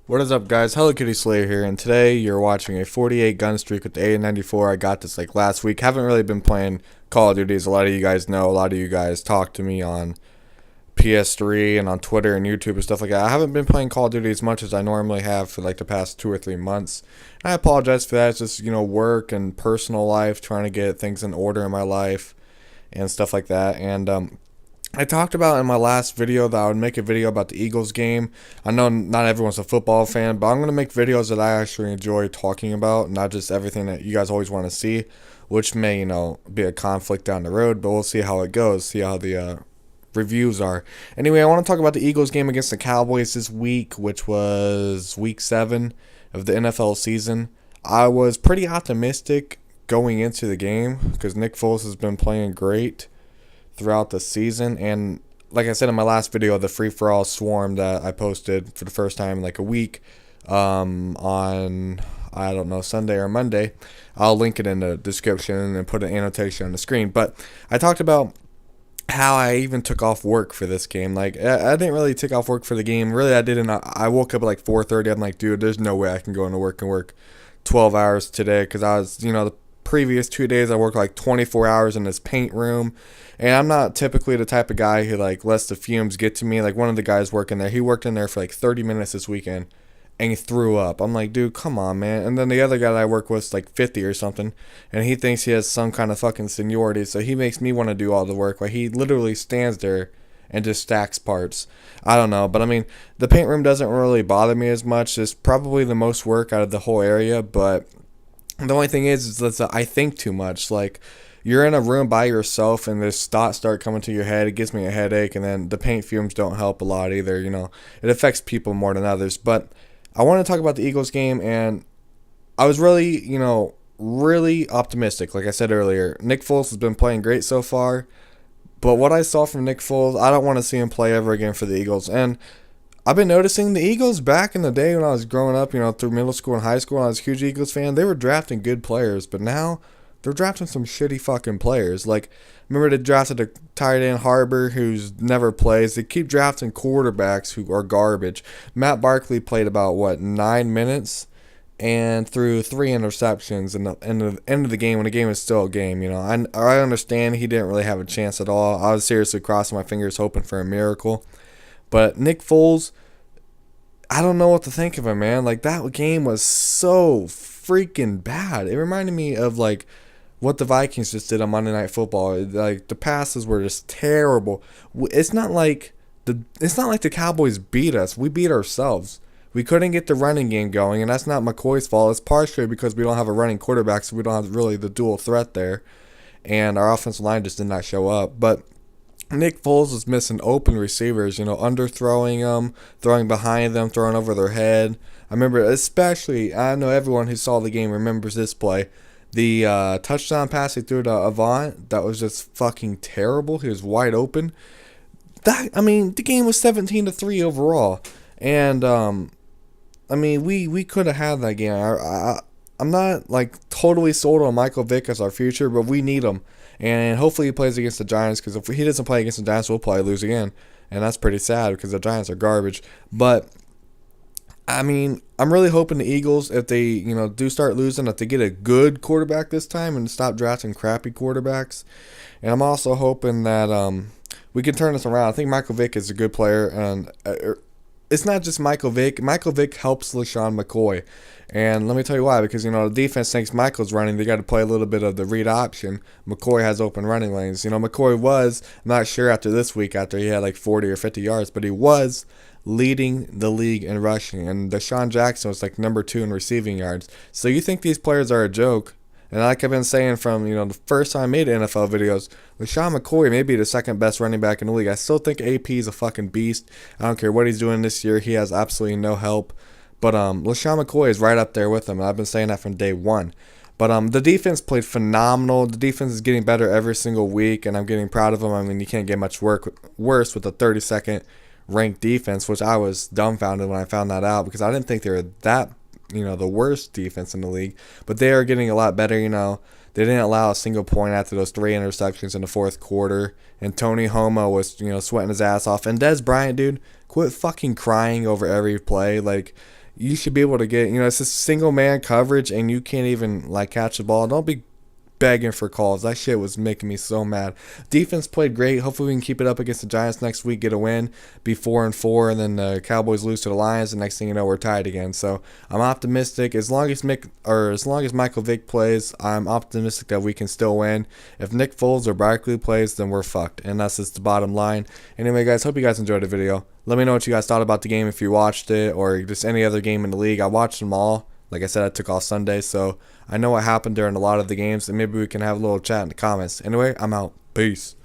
What is up, guys? HelloKittySlayr here, and today you're watching a 48 gun streak with the A94. I got this like last week. Haven't really been playing Call of Duty, as a lot of you guys know. A lot of you guys talk to me on PS3 and on Twitter and YouTube and stuff like that. I haven't been playing Call of Duty as much as I normally have for like the past 2 or 3 months. And I apologize for that. It's just, work and personal life, trying to get things in order in my life and stuff like that. And I talked about in my last video that I would make a video about the Eagles game. I know not everyone's a football fan, but I'm going to make videos that I actually enjoy talking about, not just everything that you guys always want to see, which may, be a conflict down the road, but we'll see how it goes, see how the reviews are. Anyway, I want to talk about the Eagles game against the Cowboys this week, which was week 7 of the NFL season. I was pretty optimistic going into the game because Nick Foles has been playing great throughout the season, and like I said in my last video, the free-for-all swarm that I posted for the first time in like a week, on, I don't know, Sunday or Monday, I'll link it in the description and put an annotation on the screen. But I talked about how I even took off work for this game. Like, I didn't really take off work for the game. Really, I didn't. I woke up at like 4:30. I'm like, dude, there's no way I can go into work and work 12 hours today, because I was, the previous 2 days I worked like 24 hours in this paint room. And I'm not typically the type of guy who like lets the fumes get to me. Like, one of the guys working there, he worked in there for like 30 minutes this weekend and he threw up. I'm like, dude, come on, man. And then the other guy that I work with is like 50 or something, and he thinks he has some kind of fucking seniority, so he makes me want to do all the work. Like, he literally stands there and just stacks parts. I don't know, but I mean, the paint room doesn't really bother me as much. It's probably the most work out of the whole area, but the only thing is that I think too much. Like, you're in a room by yourself and this thoughts start coming to your head. It gives me a headache, and then the paint fumes don't help a lot either. It affects people more than others. But I want to talk about the Eagles game, and I was really, really optimistic. Like I said earlier, Nick Foles has been playing great so far, but what I saw from Nick Foles, I don't want to see him play ever again for the Eagles. And I've been noticing the Eagles back in the day when I was growing up, through middle school and high school, and I was a huge Eagles fan. They were drafting good players, but now they're drafting some shitty fucking players. Like, remember they drafted a tight end Harbor who's never plays. They keep drafting quarterbacks who are garbage. Matt Barkley played about 9 minutes and threw 3 interceptions in the end of the game, when the game is still a game. I understand he didn't really have a chance at all. I was seriously crossing my fingers hoping for a miracle. But Nick Foles, I don't know what to think of him, man. Like, that game was so freaking bad. It reminded me of like what the Vikings just did on Monday Night Football. Like, the passes were just terrible. It's not like the Cowboys beat us. We beat ourselves. We couldn't get the running game going, and that's not McCoy's fault. It's partially because we don't have a running quarterback, so we don't have really the dual threat there, and our offensive line just did not show up. But Nick Foles was missing open receivers, underthrowing them, throwing behind them, throwing over their head. I remember, especially, I know everyone who saw the game remembers this play. The touchdown pass he threw to Avant, that was just fucking terrible. He was wide open. The game was 17-3 overall. And, we could have had that game. I'm not, like, totally sold on Michael Vick as our future, but we need him. And hopefully he plays against the Giants, because if he doesn't play against the Giants, we'll probably lose again. And that's pretty sad, because the Giants are garbage. But I'm really hoping the Eagles, if they, do start losing, that they get a good quarterback this time and stop drafting crappy quarterbacks. And I'm also hoping that we can turn this around. I think Michael Vick is a good player, and it's not just Michael Vick. Michael Vick helps LaShawn McCoy. And let me tell you why. Because, the defense thinks Michael's running. They got to play a little bit of the read option. McCoy has open running lanes. McCoy was, I'm not sure after this week, after he had like 40 or 50 yards, but he was leading the league in rushing. And Deshaun Jackson was like number 2 in receiving yards. So you think these players are a joke. And like I've been saying from, the first time I made NFL videos, LaShawn McCoy may be the second best running back in the league. I still think AP is a fucking beast. I don't care what he's doing this year. He has absolutely no help. But LaShawn McCoy is right up there with him, and I've been saying that from day one. But the defense played phenomenal. The defense is getting better every single week, and I'm getting proud of them. You can't get much worse with a 32nd ranked defense, which I was dumbfounded when I found that out, because I didn't think they were that, the worst defense in the league. But they are getting a lot better. They didn't allow a single point after those 3 interceptions in the fourth quarter. And Tony Homo was, sweating his ass off. And Dez Bryant, dude, quit fucking crying over every play. Like, you should be able to get, it's a single man coverage and you can't even like catch the ball. Don't be begging for calls. That shit was making me so mad. Defense played great. Hopefully we can keep it up against the Giants next week, get a win, be 4-4, and then the Cowboys lose to the Lions. And next thing you know, we're tied again. So I'm optimistic. As long as Michael Vick plays, I'm optimistic that we can still win. If Nick Foles or Barkley plays, then we're fucked. And that's just the bottom line. Anyway, guys, hope you guys enjoyed the video. Let me know what you guys thought about the game if you watched it or just any other game in the league. I watched them all. Like I said, I took off Sunday, so I know what happened during a lot of the games, and maybe we can have a little chat in the comments. Anyway, I'm out. Peace.